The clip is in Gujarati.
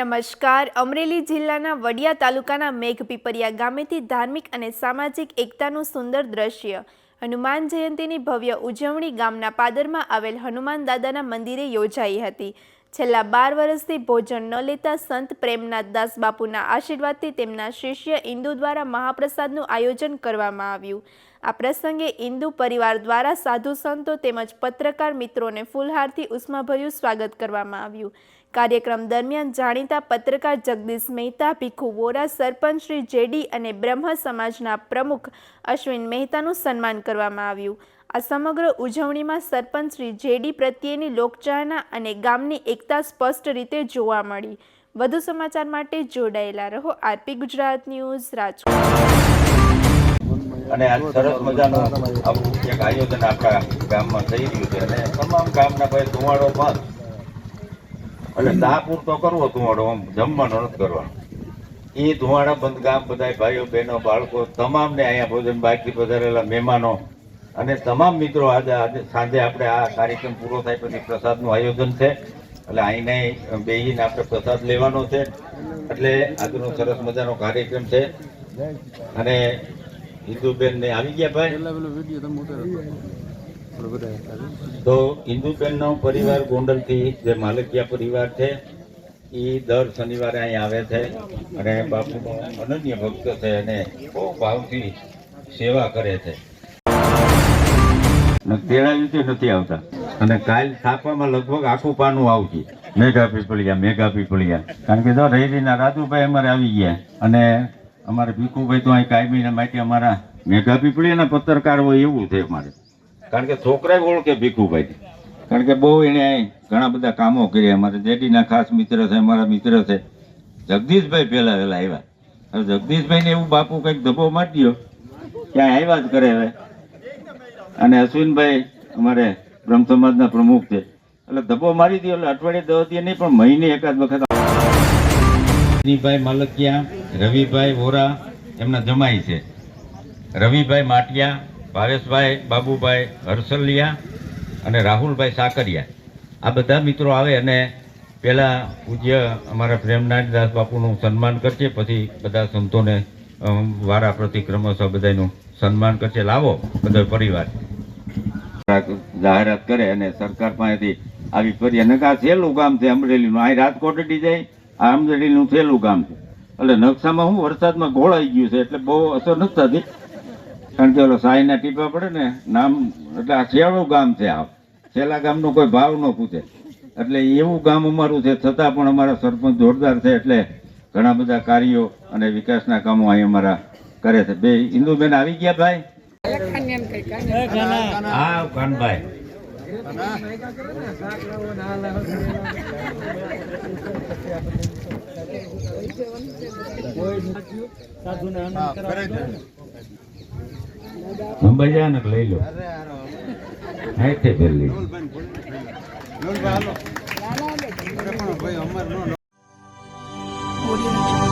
નમસ્કાર। અમરેલી જિલ્લાના વડિયા તાલુકાના મેઘપીપરિયા ગામેથી ધાર્મિક અને સામાજિક એકતાનું સુંદર દ્રશ્ય। હનુમાન જયંતીની ભવ્ય ઉજવણી ગામના પાદરમાં આવેલ હનુમાન દાદાના મંદિરે યોજાઈ હતી। છેલ્લા 12 વર્ષથી ભોજન ન લેતા સંત પ્રેમનાથ દાસ બાપુના આશીર્વાદથી તેમના શિષ્ય ઇન્દુ દ્વારા મહાપ્રસાદનું આયોજન કરવામાં આવ્યું। આ પ્રસંગે ઇન્દુ પરિવાર દ્વારા સાધુ સંતો તેમજ પત્રકાર મિત્રોને ફૂલહારથી ઉષ્માભર્યું સ્વાગત કરવામાં આવ્યું। કાર્યક્રમ દરમિયાન જાણીતા પત્રકાર જગદીશ મહેતા, ભીખુ વોરા, સરપંચ શ્રી જેડી અને બ્રહ્મ સમાજના પ્રમુખ અશ્વિન મહેતાનું સન્માન કરવામાં આવ્યું। આ સમગ્ર ઉજવણીમાં સરપંચ શ્રી જેડી પ્રત્યેની લોકચાહના અને ગામની એકતા સ્પષ્ટ રીતે જોવા મળી। વધુ સમાચાર માટે જોડાયેલા રહો આરપી ગુજરાત ન્યૂઝ રાજકોટ। અને આ સરસ મજાનું આવું એક આયોજન આપણા ગામમાં થઈ રહ્યું છે અને તમામ ગામના ભાઈ ધુમાડો બંધ એટલે દા પૂરતો કરવો ધુમાડો, આમ જમવાનો નથી કરવાનો। એ ધુમાડા બંધ ગામ બધા ભાઈઓ બહેનો બાળકો તમામને અહીંયા ભોજન બાકી પધારેલા મહેમાનો અને તમામ મિત્રો આજે સાંજે આપણે આ કાર્યક્રમ પૂરો થાય પછી પ્રસાદનું આયોજન છે એટલે અહીંને બેહીને આપણે પ્રસાદ લેવાનો છે એટલે આજનો સરસ મજાનો કાર્યક્રમ છે। અને ઇન્દુબેન ને આવી ગયા ભાઈ, તો ઇન્દુબેન નો પરિવાર ગોંડલ થી જે માલકિયા પરિવાર છે એ દર શનિવારે અહીં આવે છે અને બાપુનો અનન્ય ભક્ત છે અને બહુ ભાવથી સેવા કરે છે। તેડાવી નથી આવતા અને કાલ છાપામાં લગભગ આખું પાનું આવશે મેઘા પીપળિયા કારણ કે જો રેડીના રાજુભાઈ અમારે આવી ગયા અને અમારે ભીખુભાઈ તો અહીં કાયમીના માટે અમારા મેઘા પીપળિયાના પત્રકાર હોય એવું છે અમારે, કારણ કે છોકરા ઓળખે ભીખુભાઈ, કારણ કે બહુ એને ઘણા બધા કામો કર્યા। અમારે જેડીના ખાસ મિત્ર છે, અમારા મિત્ર છે જગદીશભાઈ પહેલા વહેલા આવ્યા। હવે જગદીશભાઈને એવું બાપુ કંઈક ધબ્બો મારી દો ક્યાંય આવ્યા જ કરે હવે। અને અશ્વિનભાઈ અમારે બ્રહ્મ સમાજના પ્રમુખ છે એટલે ધબ્બો મારી દો એટલે અઠવાડિયે 10 દિવસ નહીં પણ મહિને એકાદ વખત ભાઈ માલકિયા, રવિભાઈ વોરા એમના જમાઈ છે, રવિભાઈ માટિયા, ભાવેશભાઈ, બાબુભાઈ હર્ષલિયા અને રાહુલભાઈ સાકરિયા, આ બધા મિત્રો આવે અને પહેલા પૂજ્ય અમારા પ્રેમનાથ દાસ બાપુનું સન્માન કરશે, પછી બધા સંતોને વારા પ્રતિક્રમશ બધાનું સન્માન કરશે। લાવો બધો પરિવાર જાહેરાત કરે અને સરકાર પાસેથી આવી ફરી અને આ છેલ્લું ગામ છે અમરેલીનું, અહીં રાજકોટ જાય આ અમરેલીનું છેલ્લું ગામ છે એટલે નકશામાં હું વરસાદમાં ઘોળાઈ ગયું છે એટલે બહુ અસર નથી થતી, કારણ કે ઓલો સાહીના ટીપા પડે ને નામ એટલે આ છેલ્લું ગામ છે। આ છેલ્લા ગામનો કોઈ ભાવ ન પૂછે એટલે એવું ગામ અમારું છે, છતાં પણ અમારા સરપંચ જોરદાર છે એટલે ઘણા બધા કાર્યો અને વિકાસના કામો અહીં અમારા કરે છે। બે ઇન્દુબેન આવી ગયા ભાઈ, હા કાનભાઈ મુંબઈ જા ને લઈ લો ઓડિયો